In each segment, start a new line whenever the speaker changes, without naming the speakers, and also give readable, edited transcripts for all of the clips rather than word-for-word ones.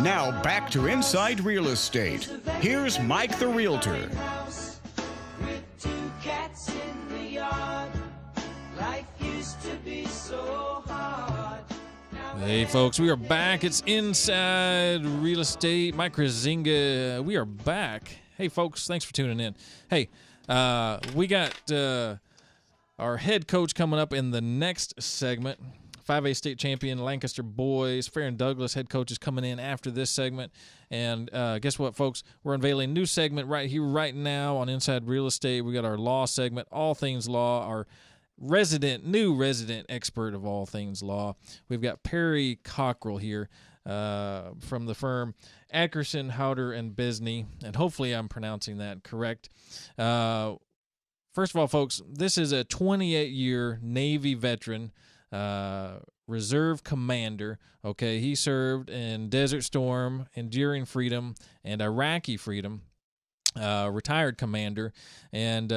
Now back to Inside Real Estate. Here's Mike the Realtor.
Hey folks, we are back. It's Inside Real Estate. Mike Kruziniga. We are back. Hey folks, thanks for tuning in. Hey, we got our head coach coming up in the next segment. 5A state champion Lancaster boys, Farron Douglas head coach is coming in after this segment. And guess what, folks? We're unveiling a new segment right here, right now on Inside Real Estate. We got our law segment, all things law, our new resident expert of all things law. We've got Perry Cockerell here from the firm Ackerson, Howder, and Bisney. And hopefully I'm pronouncing that correct. First of all, folks, this is a 28-year Navy veteran, reserve commander. Okay, he served in Desert Storm, Enduring Freedom, and Iraqi Freedom. Retired commander. And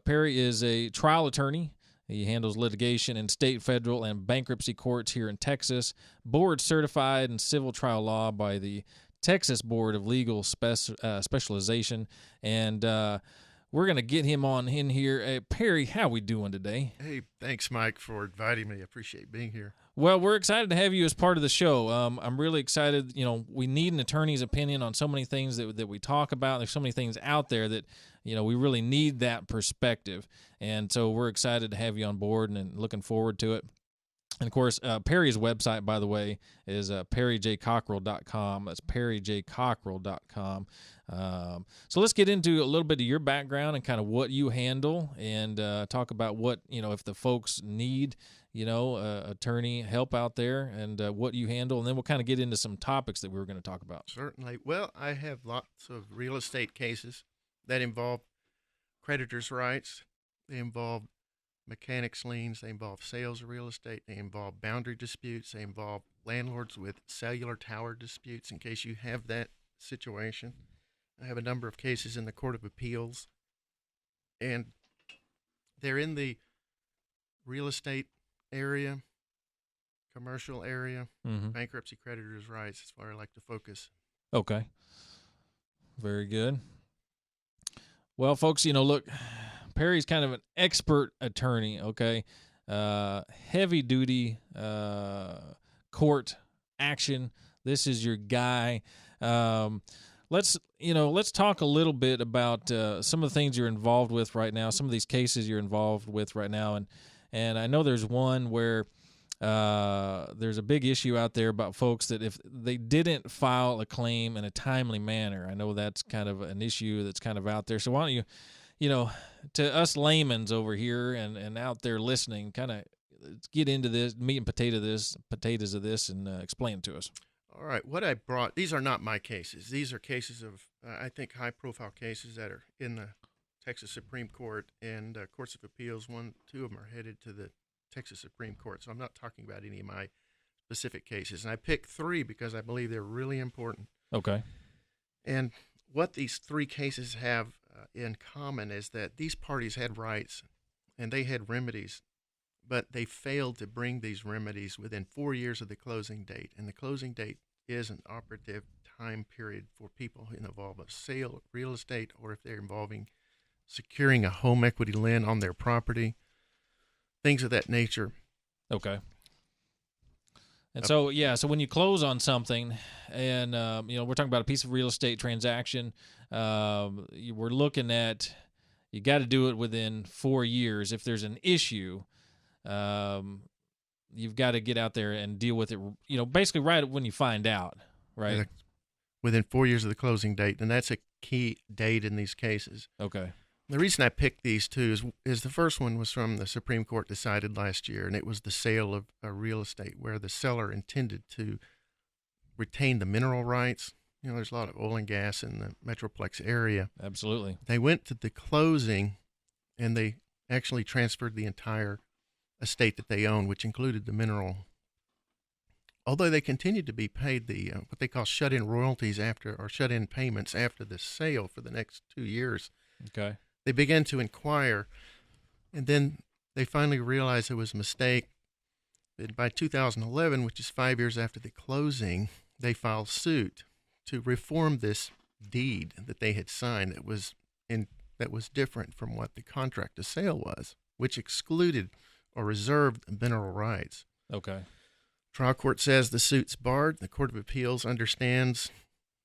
Perry is a trial attorney. He handles litigation in state, federal, and bankruptcy courts here in Texas. Board certified in civil trial law by the Texas Board of Legal Specialization. And we're going to get him on in here. Perry, how we doing today?
Hey, thanks, Mike, for inviting me. I appreciate being here.
Well, we're excited to have you as part of the show. I'm really excited. You know, we need an attorney's opinion on so many things that we talk about. There's so many things out there that, you know, we really need that perspective. And so we're excited to have you on board and looking forward to it. And, of course, Perry's website, by the way, is perryjcockerell.com. That's perryjcockerell.com. So let's get into a little bit of your background and kind of what you handle and talk about what, you know, if the folks need, you know, attorney help out there and what you handle. And then we'll kind of get into some topics that we were going to talk about.
Certainly. Well, I have lots of real estate cases that involve creditors' rights. They involve mechanics liens. They involve sales of real estate. They involve boundary disputes. They involve landlords with cellular tower disputes in case you have that situation. I have a number of cases in the Court of Appeals, and they're in the real estate area, commercial area, bankruptcy creditors' rights is where I like to focus.
Okay. Very good. Well, folks, you know, look, Perry's kind of an expert attorney, okay? Heavy duty court action. This is your guy. Let's talk a little bit about some of the things you're involved with right now, some of these cases you're involved with right now. And I know there's one where there's a big issue out there about folks that if they didn't file a claim in a timely manner, I know that's kind of an issue that's kind of out there. So why don't you know, to us laymen's over here and out there listening, kind of get into this, meat and potatoes of this, and explain it to us.
All right. What I brought, these are not my cases. These are cases of, I think, high-profile cases that are in the Texas Supreme Court and courts of appeals. Two of them are headed to the Texas Supreme Court. So I'm not talking about any of my specific cases. And I picked three because I believe they're really important.
Okay.
And what these three cases have in common is that these parties had rights and they had remedies, but they failed to bring these remedies within 4 years of the closing date. And the closing date is an operative time period for people who involve a sale of real estate or if they're involving securing a home equity lien on their property, things of that nature.
Okay. And so when you close on something and, you know, we're talking about a piece of real estate transaction, we're looking at, you got to do it within 4 years. If there's an issue, you've got to get out there and deal with it, you know, basically right when you find out, right?
Within 4 years of the closing date. And that's a key date in these cases.
Okay.
The reason I picked these two is the first one was from the Supreme Court decided last year, and it was the sale of a real estate where the seller intended to retain the mineral rights. You know, there's a lot of oil and gas in the Metroplex area.
Absolutely.
They went to the closing, and they actually transferred the entire estate that they own, which included the mineral. Although they continued to be paid the what they call shut-in royalties or shut-in payments after the sale for the next 2 years.
Okay.
They began to inquire, and then they finally realized it was a mistake. And by 2011, which is 5 years after the closing, they filed suit to reform this deed that they had signed that was different from what the contract of sale was, which excluded or reserved mineral rights.
Okay.
Trial court says the suit's barred. The Court of Appeals understands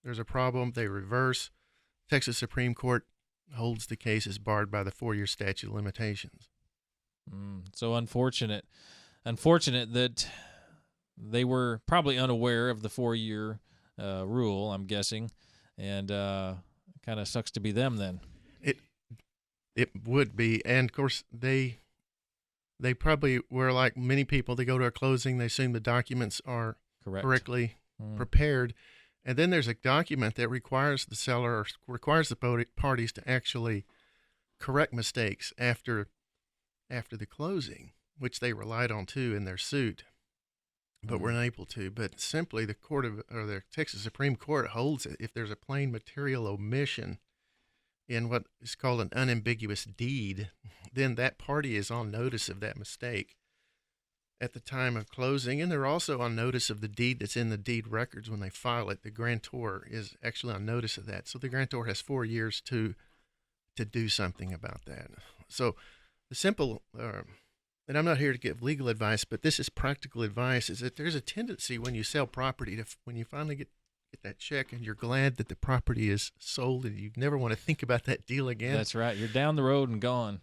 there's a problem. They reverse. Texas Supreme Court holds the case is barred by the 4-year statute of limitations.
So unfortunate that they were probably unaware of the 4-year rule, I'm guessing, and kind of sucks to be them then.
It would be, and of course they probably were like many people. They go to a closing, they assume the documents are correctly prepared, and then there's a document that requires the seller or requires the parties to actually correct mistakes after the closing, which they relied on too in their suit, but were unable to. But simply the Texas Supreme Court holds it if there's a plain material omission in what is called an unambiguous deed, then that party is on notice of that mistake at the time of closing, and they're also on notice of the deed that's in the deed records when they file it. The grantor is actually on notice of that. So the grantor has 4 years to do something about that. So the simple, and I'm not here to give legal advice, but this is practical advice, is that there's a tendency when you sell property when you finally get that check and you're glad that the property is sold and you never want to think about that deal again.
That's right. You're down the road and gone.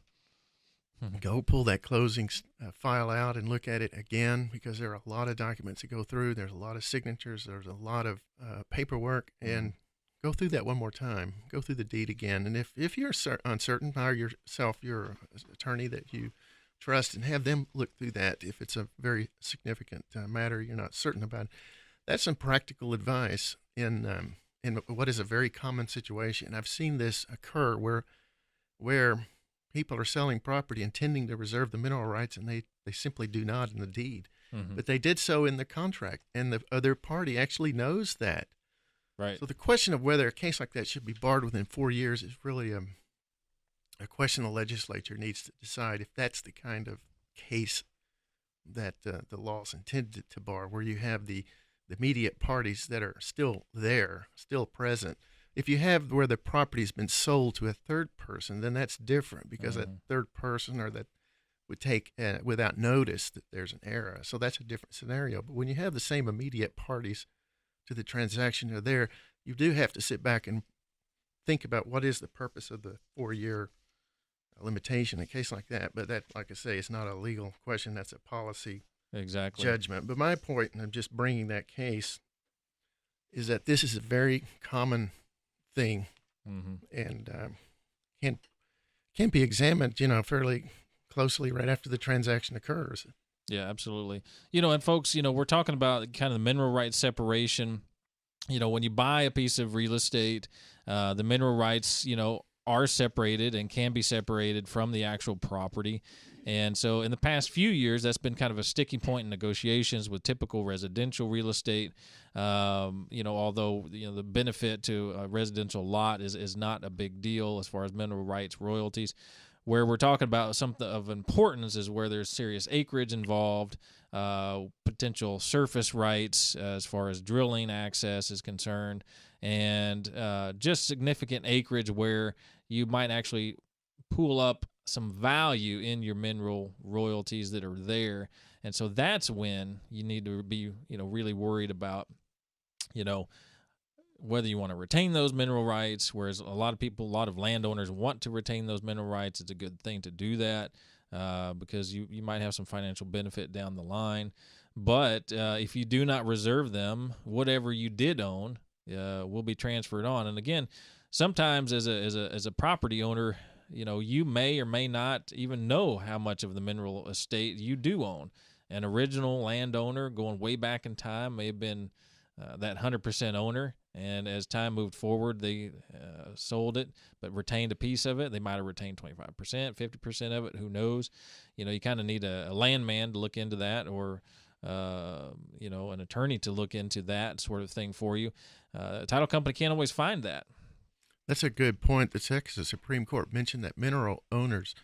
Go pull that closing file out and look at it again, because there are a lot of documents to go through. There's a lot of signatures. There's a lot of paperwork, and go through that one more time. Go through the deed again. And if you're uncertain, hire yourself your attorney that you trust and have them look through that if it's a very significant matter you're not certain about. That's some practical advice in what is a very common situation. I've seen this occur where people are selling property intending to reserve the mineral rights, and they simply do not in the deed. But they did so in the contract, and the other party actually knows that.
Right.
So the question of whether a case like that should be barred within 4 years is really a question the legislature needs to decide if that's the kind of case that the law is intended to bar, where you have the immediate parties that are still there, still present. If you have where the property's been sold to a third person, then that's different, because that third person or that would take without notice that there's an error. So that's a different scenario. But when you have the same immediate parties to the transaction are there, you do have to sit back and think about what is the purpose of the 4-year limitation in a case like that. But that, like I say, it's not a legal question. That's a policy judgment. But my point in just bringing that case is that this is a very common thing, and can be examined, fairly closely right after the transaction occurs.
Yeah, absolutely. And folks, we're talking about kind of the mineral rights separation. When you buy a piece of real estate, the mineral rights, are separated and can be separated from the actual property. And so in the past few years, that's been kind of a sticking point in negotiations with typical residential real estate. Although, the benefit to a residential lot is not a big deal as far as mineral rights royalties. Where we're talking about something of importance is where there's serious acreage involved, potential surface rights as far as drilling access is concerned, and just significant acreage where you might actually pool up some value in your mineral royalties that are there. And so that's when you need to be, really worried about, whether you want to retain those mineral rights, whereas a lot of landowners want to retain those mineral rights. It's a good thing to do that because you might have some financial benefit down the line. But if you do not reserve them, whatever you did own will be transferred on. And again, sometimes as a property owner, you may or may not even know how much of the mineral estate you do own. An original landowner going way back in time may have been that 100% owner, and as time moved forward, they sold it, but retained a piece of it. They might have retained 25%, 50% of it. Who knows? You kind of need a landman to look into that, or an attorney to look into that sort of thing for you. A title company can't always find that. That's
a good point. The Texas Supreme Court mentioned that mineral owners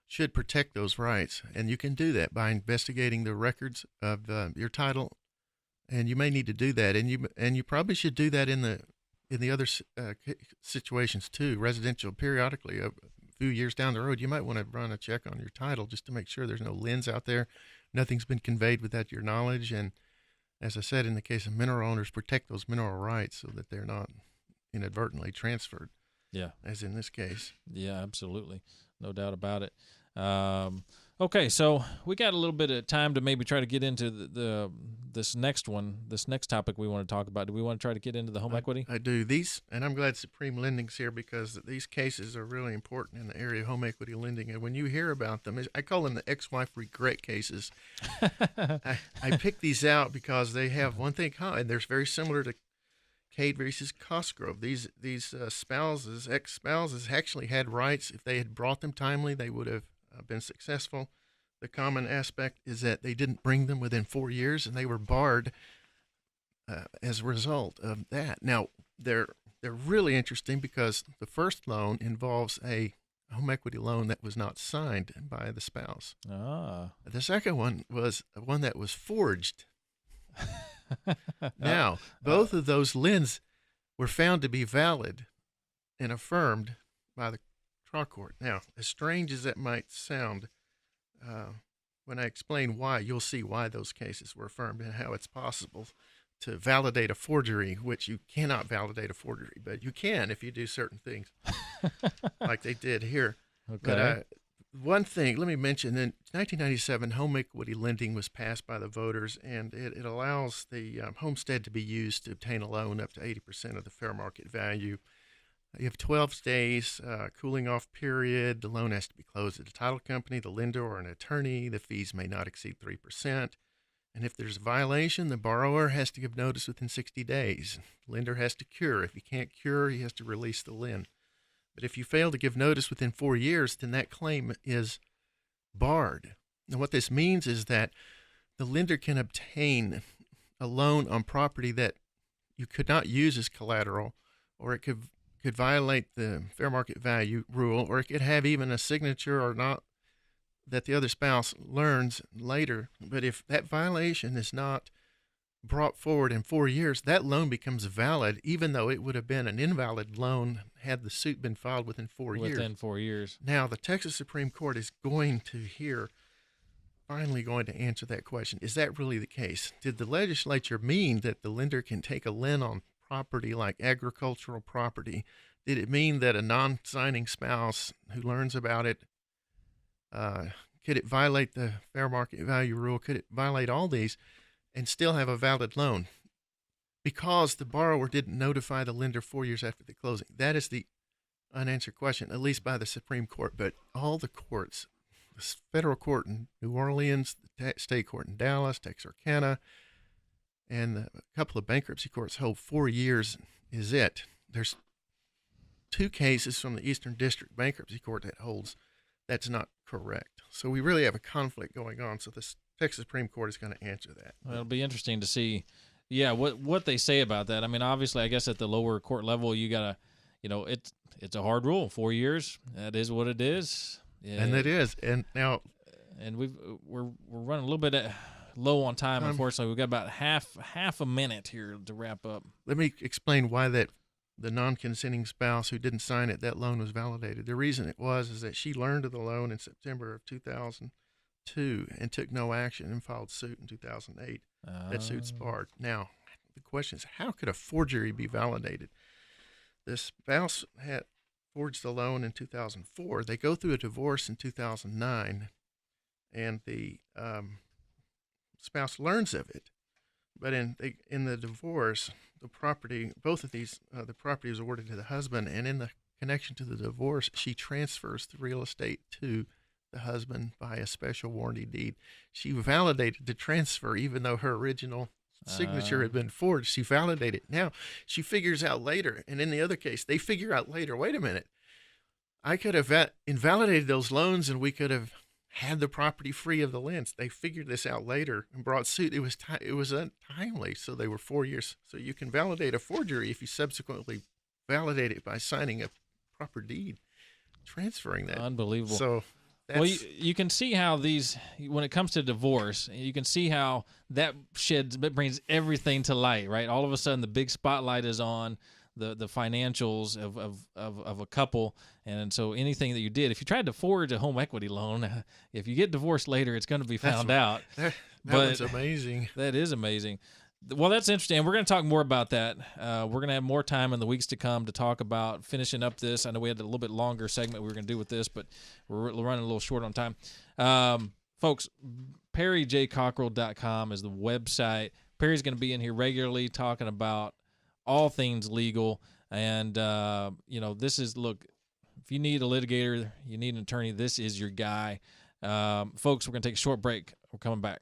should protect those rights, and you can do that by investigating the records of your title and you may need to do that, and you probably should do that in the other situations too. Residential, periodically, a few years down the road, you might want to run a check on your title just to make sure there's no liens out there, nothing's been conveyed without your knowledge, and as I said, in the case of mineral owners, protect those mineral rights so that they're not inadvertently transferred.
Yeah.
As in this case.
Yeah, absolutely. No doubt about it. Okay, so we got a little bit of time to maybe try to get into this next topic we want to talk about. Do we want to try to get into the home equity?
I do. And I'm glad Supreme Lending's here because these cases are really important in the area of home equity lending. And when you hear about them, I call them the ex-wife regret cases. I pick these out because they have one thing common, and they're very similar to Cade versus Cosgrove. These ex-spouses actually had rights. If they had brought them timely, they would have been successful. The common aspect is that they didn't bring them within 4 years, and they were barred as a result of that. Now, they're really interesting because the first loan involves a home equity loan that was not signed by the spouse.
Ah.
The second one was one that was forged. Now, both of those liens were found to be valid and affirmed by the trial court. Now, as strange as that might sound, when I explain why, you'll see why those cases were affirmed and how it's possible to validate a forgery, which you cannot validate a forgery, but you can if you do certain things like they did here.
Okay.
But one thing, let me mention, in 1997, home equity lending was passed by the voters, and it allows the homestead to be used to obtain a loan up to 80% of the fair market value. You have 12 days cooling off period. The loan has to be closed at the title company, the lender, or an attorney. The fees may not exceed 3%. And if there's a violation, the borrower has to give notice within 60 days. The lender has to cure. If he can't cure, he has to release the lien. But if you fail to give notice within 4 years, then that claim is barred. And what this means is that the lender can obtain a loan on property that you could not use as collateral, or it could violate the fair market value rule, or it could have even a signature or not that the other spouse learns later. But if that violation is not brought forward in 4 years, that loan becomes valid, even though it would have been an invalid loan had the suit been filed within 4 years.
Within 4 years.
Now, the Texas Supreme Court is finally going to answer that question. Is that really the case? Did the legislature mean that the lender can take a lien on property like agricultural property? Did it mean that a non-signing spouse who learns about it, could it violate the fair market value rule? Could it violate all these and still have a valid loan? Because the borrower didn't notify the lender 4 years after the closing. That is the unanswered question, at least by the Supreme Court. But all the courts, the federal court in New Orleans, the state court in Dallas, Texarkana, and a couple of bankruptcy courts hold 4 years is it. There's 2 cases from the Eastern District Bankruptcy Court that holds that's not correct. So we really have a conflict going on. So the Texas Supreme Court is going to answer that.
Well, it'll be interesting to see, what they say about that. I mean, obviously, I guess at the lower court level, you gotta, it's a hard rule. 4 years. That is what it is. Yeah.
And it is. And now,
and we're running a little bit low on time. Unfortunately, we've got about half a minute here to wrap up.
Let me explain why the non-consenting spouse who didn't sign it, that loan was validated. The reason it was is that she learned of the loan in September of 2002 and took no action and filed suit in 2008. That suit's barred. Now, the question is, how could a forgery be validated? The spouse had forged the loan in 2004. They go through a divorce in 2009, and the spouse learns of it. But in the divorce, the property, both of these, the property is awarded to the husband, and in the connection to the divorce, she transfers the real estate to the husband by a special warranty deed. She validated the transfer, even though her original signature had been forged. She validated. Now, she figures out later, and in the other case, they figure out later, wait a minute, I could have invalidated those loans, and we could have had the property free of the liens. They figured this out later and brought suit. It was untimely, so they were 4 years. So you can validate a forgery if you subsequently validate it by signing a proper deed, transferring that.
Unbelievable.
So
Well, you can see how when it comes to divorce, you can see how that brings everything to light, right? All of a sudden, the big spotlight is on the financials of a couple, and so anything that you did, if you tried to forge a home equity loan, if you get divorced later, it's going to be found out.
That was amazing.
That is amazing. Well, that's interesting. We're going to talk more about that. We're going to have more time in the weeks to come to talk about finishing up this. I know we had a little bit longer segment we were going to do with this, but we're running a little short on time. Folks, PerryJCockerell.com is the website. Perry's going to be in here regularly talking about all things legal. And, this is, look, if you need a litigator, you need an attorney, this is your guy. Folks, we're going to take a short break. We're coming back.